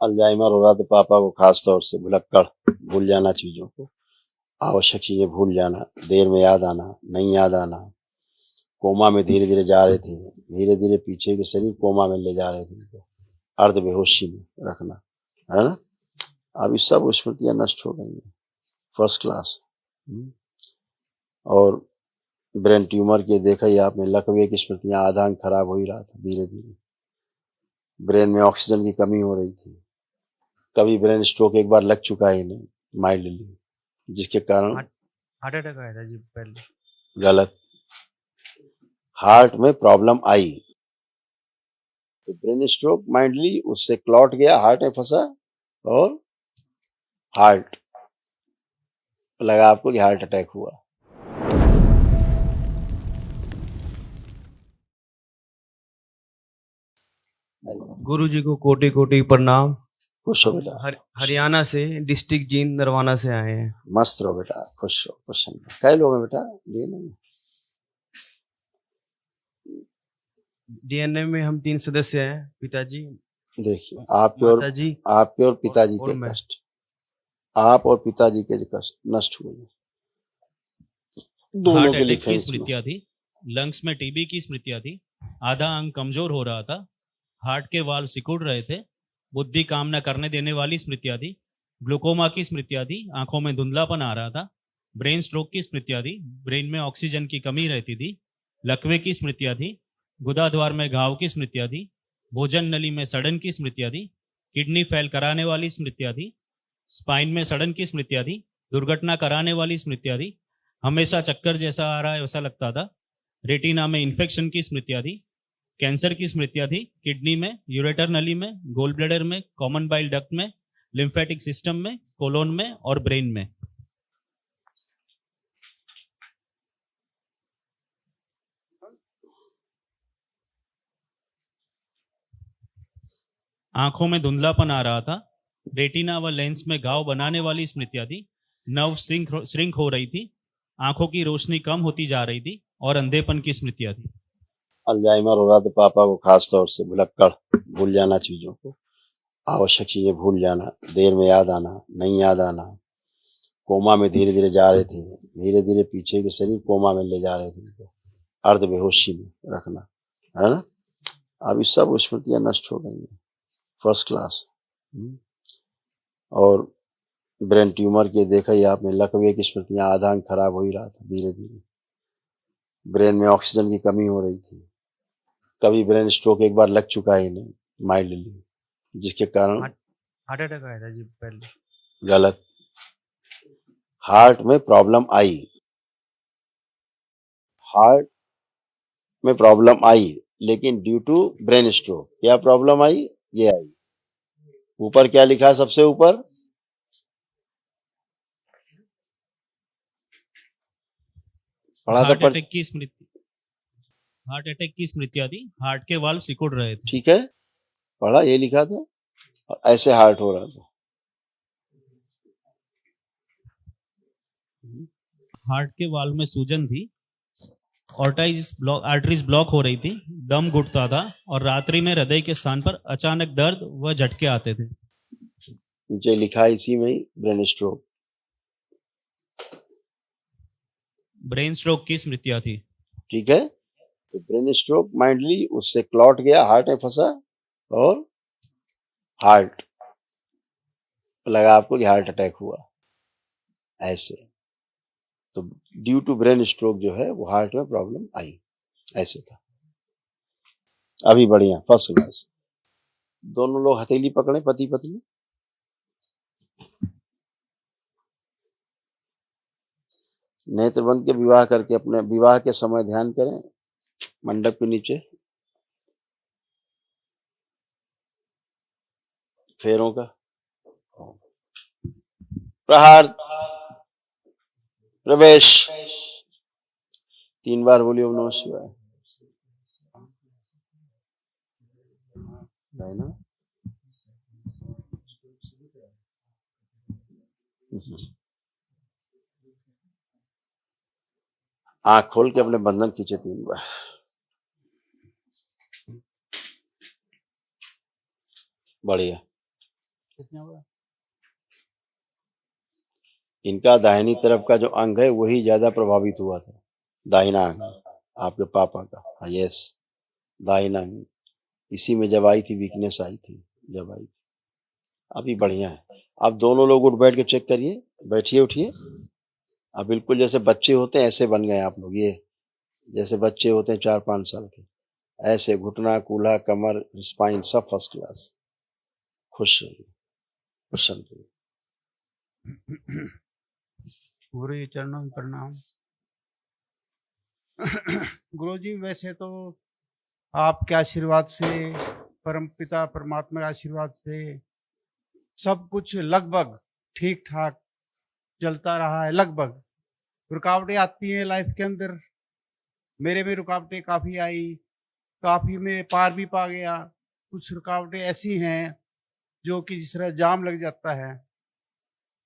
Alzheimer हो रहा तो पापा को खास तौर से भुलक्कड़, भूल जाना चीजों को, आवश्यक चीजें भूल जाना, देर में याद आना, नहीं याद आना, कोमा में धीरे धीरे जा रहे थे, धीरे धीरे पीछे के शरीर कोमा में ले जा रहे थे उनको, अर्ध बेहोशी में रखना, है ना। अब ये सब स्मृतियां नष्ट हो गई हैं, फर्स्ट क्लास। और ब्रेन ट्यूमर के देखा ही आपने, लकवे की स्मृतियां, आधा अंग खराब हो ही रहा था धीरे धीरे, ब्रेन में ऑक्सीजन की कमी हो रही थी, कभी ब्रेन स्ट्रोक एक बार लग चुका ही नहीं माइल्डली, जिसके कारण हार्ट अटैक आया था जी पहले। गलत, हार्ट में प्रॉब्लम आई तो ब्रेन स्ट्रोक माइल्डली, उससे क्लॉट गया, हार्ट में फंसा और हार्ट लगा आपको कि हार्ट अटैक हुआ। गुरु जी को कोटि कोटि प्रणाम। खुश हो बेटा। हरियाणा से, डिस्ट्रिक्ट जींद नरवाना से आए हैं। मस्त रहो बेटा, खुश हो, प्रसन्न। कई लोग हैं बेटा डीएनए में? डीएनए में हम 3 सदस्य हैं, पिताजी, देखिए आपके और पिताजी के कष्ट, आप और पिताजी के जो कष्ट नष्ट हुए, दोनों हार्ट के अटैक की लिखे स्मृतियां थी, लंग्स में टीबी की स्मृतियां थी, आधा अंग कमजोर हो रहा था, हार्ट के वाल्व सिकुड़ रहे थे, बुद्धि काम न करने देने वाली स्मृतियां थी, ग्लूकोमा की स्मृतियां थी, आंखों में धुंधलापन आ रहा था, ब्रेन स्ट्रोक की स्मृतियां थी, ब्रेन में ऑक्सीजन की कमी रहती थी, लकवे की स्मृतियां थी, गुदाद्वार में घाव की स्मृतियां थी, भोजन नली में सड़न की स्मृतियां थी, किडनी फेल कराने वाली स्मृतियां थी, स्पाइन में सड़न की स्मृतियां थी, दुर्घटना कराने वाली स्मृतियां थी, हमेशा चक्कर जैसा आ रहा है वैसा लगता था, रेटिना में इन्फेक्शन की स्मृतियां थी, कैंसर की स्मृतियां थी, किडनी में, यूरेटर नली में, गोल ब्लैडर में, कॉमन बाइल डक्ट में, लिम्फेटिक सिस्टम में, कोलोन में और ब्रेन में। आंखों में धुंधलापन आ रहा था, रेटिना व लेंस में घाव बनाने वाली स्मृतियां थी, नर्व श्रिंक हो रही थी, आंखों की रोशनी कम होती जा रही थी और अंधेपन की स्मृतियां थी। अल्जाइमर हो रहा तो पापा को खास तौर से भुलक्कड़, भूल जाना चीजों को, आवश्यक चीजें भूल जाना, देर में याद आना, नहीं याद आना, कोमा में धीरे धीरे जा रहे थे, धीरे धीरे पीछे के शरीर कोमा में ले जा रहे थे उनको, अर्ध बेहोशी में रखना, है ना। अब ये सब स्मृतियां नष्ट हो गई हैं, फर्स्ट क्लास। और ब्रेन ट्यूमर के देखा ही आपने, लकवे की स्मृतियां, आधा अंग खराब हो ही रहा था धीरे धीरे, ब्रेन में ऑक्सीजन की कमी हो रही थी, कभी ब्रेन स्ट्रोक एक बार लग चुका ही नहीं माइल्डली, जिसके कारण हार्ट अटैक आया था जी पहले। गलत, हार्ट में प्रॉब्लम आई, हार्ट में प्रॉब्लम आई, लेकिन ड्यू टू ब्रेन स्ट्रोक क्या प्रॉब्लम आई, ये आई। ऊपर क्या लिखा है सबसे ऊपर? पढ़ा था हार्ट अटैक की स्मृतियां थी, हार्ट के वाल्व सिकुड़ रहे थे। ठीक है, पढ़ा, ये लिखा था, और ऐसे हार्ट हो रहा था। हार्ट के वाल्व में सूजन थी, आर्टरीज ब्लॉक हो रही थी, दम घुटता था और रात्रि में हृदय के स्थान पर अचानक दर्द व झटके आते थे। नीचे लिखा है इसी में ही, ब्रेन स्ट्रोक। ब्रेन स्ट्रोक की स्मृतियां थी। ठीक है, तो ब्रेन स्ट्रोक माइल्डली, उससे क्लॉट गया, हार्ट में फंसा और हार्ट लगा आपको कि हार्ट अटैक हुआ, ऐसे। तो ड्यू टू ब्रेन स्ट्रोक जो है वो हार्ट में प्रॉब्लम आई, ऐसे था। अभी बढ़िया, फर्स्ट क्लास। दोनों लोग हथेली पकड़े, पति पत्नी। नेत्र बंद के विवाह करके अपने विवाह के समय ध्यान करें मंडप के नीचे, फेरों का प्रहार, प्रवेश, 3 बार बोलिए ओम नमः शिवाय, है ना। आंख खोल के अपने बंधन खींचे 3 बार। बढ़िया। कितना हुआ? इनका दाहिनी तरफ का जो अंग है वही ज्यादा प्रभावित हुआ था, दाहिना अंग आपके पापा का। हाँ, यस, दाहिना अंग। इसी में जब आई थी वीकनेस आई थी, जब आई थी। अभी बढ़िया है। आप दोनों लोग उठ बैठ के चेक करिए, बैठिए उठिए। अब बिल्कुल जैसे बच्चे होते हैं ऐसे बन गए आप लोग, ये जैसे बच्चे होते हैं 4-5 साल के, ऐसे घुटना, कूल्हा, कमर, स्पाइन सब फर्स्ट क्लास। खुश रहिए, प्रसन्न रहिए। गुरु जी चरणों में प्रणाम। गुरु जी वैसे तो आपके आशीर्वाद से, परम पिता परमात्मा के आशीर्वाद से सब कुछ लगभग ठीक ठाक चलता रहा है। लगभग रुकावटें आती हैं लाइफ के अंदर, मेरे में रुकावटें काफ़ी आई, काफ़ी में पार भी पा गया। कुछ रुकावटें ऐसी हैं जो कि जिस तरह जाम लग जाता है,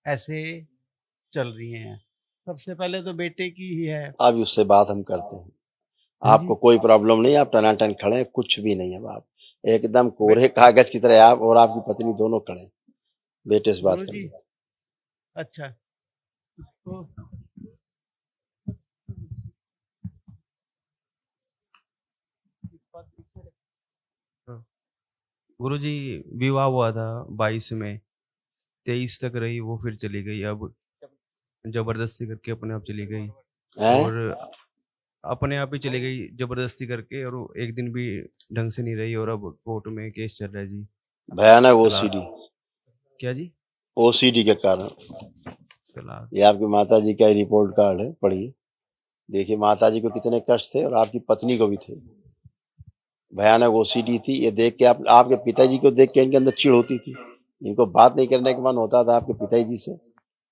ऐसे चल रही हैं। सबसे पहले तो बेटे की ही है। अब उससे बात हम करते हैं। हाँ आपको जी। कोई प्रॉब्लम नहीं, आप टनाटन खड़े हैं, कुछ भी नहीं है। आप एकदम कोरे कागज की तरह, आप और आपकी पत्नी दोनों खड़े हैं। बेटे से बात गुरु जी, करिए। अच्छा तो गुरुजी विवाह हुआ था 22 में, 23 तक रही, वो फिर चली गई। अब जबरदस्ती करके अपने आप चली गई, हैं? और अपने आप ही चली गई जबरदस्ती करके, और वो एक दिन भी ढंग से नहीं रही, और अब कोर्ट में केस चल रहा है जी। भयानक तलाक। ओसीडी, क्या जी? ओसीडी के कारण। तलाक। ये आपकी माता जी का ही रिपोर्ट कार्ड है, पढ़िए, देखिए माता जी को कितने कष्ट थे और आपकी पत्नी को भी थे। भयानक ओसीडी थी। ये देख के आपके पिताजी को देख के इनके अंदर चिढ़ होती थी, इनको बात नहीं करने का मन होता था आपके पिताजी से,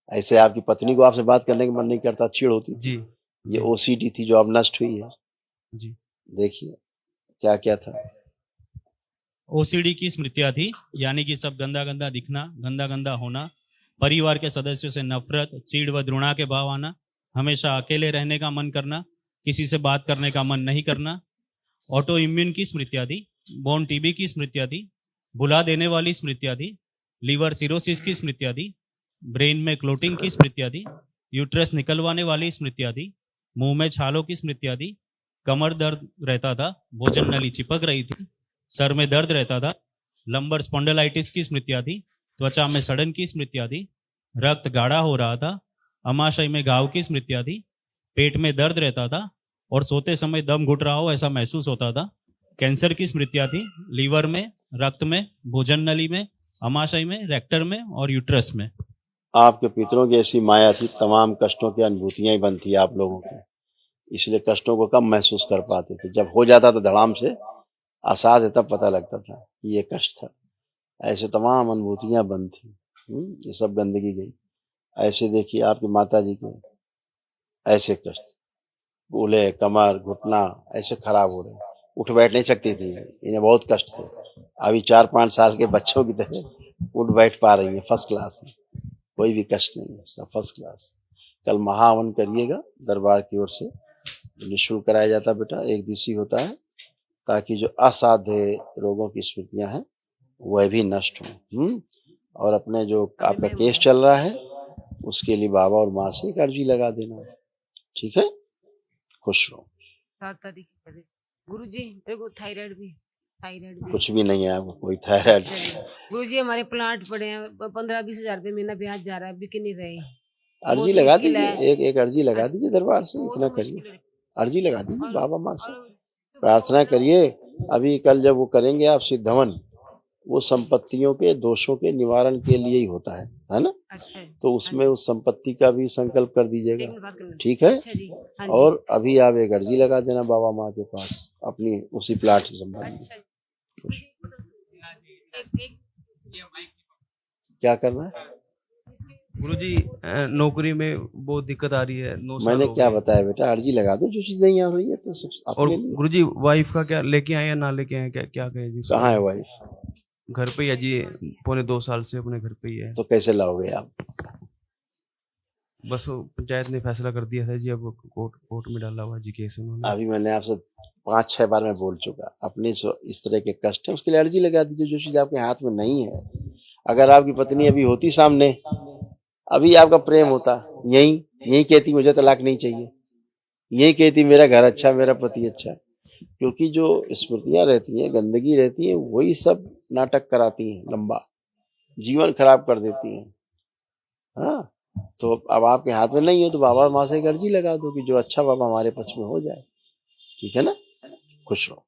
ऐसे आपकी पत्नी को आपसे बात करने का मन नहीं करता, चिढ़ होती थी। जी ये जी ओसीडी थी जो अब नष्ट हुई है। जी। देखिए क्या क्या था। ओसीडी की स्मृतियां थी, यानी कि सब गंदा गंदा दिखना, गंदा गंदा होना, परिवार के सदस्यों से नफरत, चीड़ व घृणा के भाव आना, हमेशा अकेले रहने का मन करना, किसी से बात करने का मन नहीं करना। ऑटो इम्यून की स्मृतियां थी, बोन टीबी की स्मृतियां थी, भुला देने वाली स्मृतियां थी, लीवर सिरोसिस की स्मृतियां थी, ब्रेन में क्लोटिंग की स्मृतियां थी, यूट्रस निकलवाने वाली स्मृतियां थी, मुंह में छालों की स्मृतियां थी, कमर दर्द रहता था, भोजन नली चिपक रही थी, सर में दर्द रहता था, लंबर स्पॉन्डिलाइटिस की स्मृतियां थी, त्वचा में सड़न की स्मृतियां थी, रक्त गाढ़ा हो रहा था, अमाशय में घाव की स्मृतियां थी, पेट में दर्द रहता था और सोते समय दम घुट रहा हो ऐसा महसूस होता था, कैंसर की स्मृतियां थी, लीवर में, रक्त में, भोजन नली में, अमाशय में, रेक्टर में और यूट्रस में। आपके पितरों की ऐसी माया थी, तमाम कष्टों की अनुभूतियां ही बनती है आप लोगों की, इसलिए कष्टों को कम महसूस कर पाते थे। जब हो जाता था धड़ाम से आसाद है, तब पता लगता था कि ये कष्ट था। ऐसे तमाम अनुभूतियां बंद थी। ये सब गंदगी गई। ऐसे देखिए आपकी माता जी के ऐसे कष्ट, कूल्हे, कमर, घुटना ऐसे खराब हो रहे, उठ बैठ नहीं सकती थी, इन्हें बहुत कष्ट थे। अभी 4-5 साल के बच्चों की तरह उठ बैठ पा रही है, फर्स्ट क्लास है, कोई भी कष्ट नहीं है, सब फर्स्ट क्लास। कल महाहवन करिएगा, दरबार की ओर से निःशुल्क कराया जाता है बेटा, 1 दिवसीय होता है, ताकि जो असाध्य रोगों की स्मृतियां हैं वह भी नष्ट हों। और अपने जो आपका केस चल रहा है उसके लिए बाबा और माँ से एक अर्जी लगा देना, ठीक है? खुश रहो। 7 तारीख को गुरुजी मेरे को थायराइड भी कुछ भी नहीं है आपको, कोई थायराइड। गुरुजी हमारे प्लांट पड़े हैं, 15-20 हजार रुपए महीना ब्याज जा रहा है, बिक नहीं रहे। अर्जी बहुत लगा मुश्किल दीजिए, है। एक अर्जी लगा दीजिए दरबार से, बहुत इतना मुश्किल करिए, है। अर्जी लगा दीजिए और- बाबा माँ से, और- प्रार्थना करिए। अभी कल जब वो करेंगे आप सिद्धवन, वो संपत्तियों के दोषों के निवारण के लिए ही होता है ना? अच्छा है। तो उसमें उस संपत्ति का भी संकल्प कर एक दीजिएगा, मिनट बात करना। ठीक है? अच्छा जी, हाँ जी। और अभी आप एक अर्जी लगा देना बाबा माँ के पास, अपनी उसी प्लाट से संबंधित। अच्छा एक क्या करना है? गुरुजी नौकरी में बहुत दिक्कत आ रही है, 9 साल मैंने हो क्या गए। बताया बेटा, अर्जी लगा दो, जो चीज नहीं आ रही है तो सब और अपने लिए। गुरुजी वाइफ का क्या लेके आए या ना लेके आए, क्या क्या कहे जी? कहाँ है वाइफ? घर पे ही है जी, 2.25 साल से अपने घर पे ही है। तो कैसे लाओगे आप? बस वो पंचायत ने फैसला कर दिया था जी, अब कोर्ट में डाला हुआ जी केस उन्होंने। अभी मैंने आपसे 5-6 बार मैं बोल चुका, अपने जो इस तरह के कष्ट है उसके लिए अर्जी लगा दीजिए, जो चीज आपके हाथ में नहीं है। अगर आपकी पत्नी अभी होती सामने, अभी आपका प्रेम होता, यही कहती मुझे तलाक नहीं चाहिए, यही कहती मेरा घर अच्छा, मेरा पति अच्छा। क्योंकि जो स्मृतियां रहती हैं, गंदगी रहती है, वही सब नाटक कराती हैं, लंबा जीवन खराब कर देती हैं। हाँ, तो अब आपके हाथ में नहीं हो तो बाबा माँ से एक अर्जी लगा दो कि जो अच्छा बाबा हमारे पक्ष में हो जाए। ठीक है ना? खुश रहो।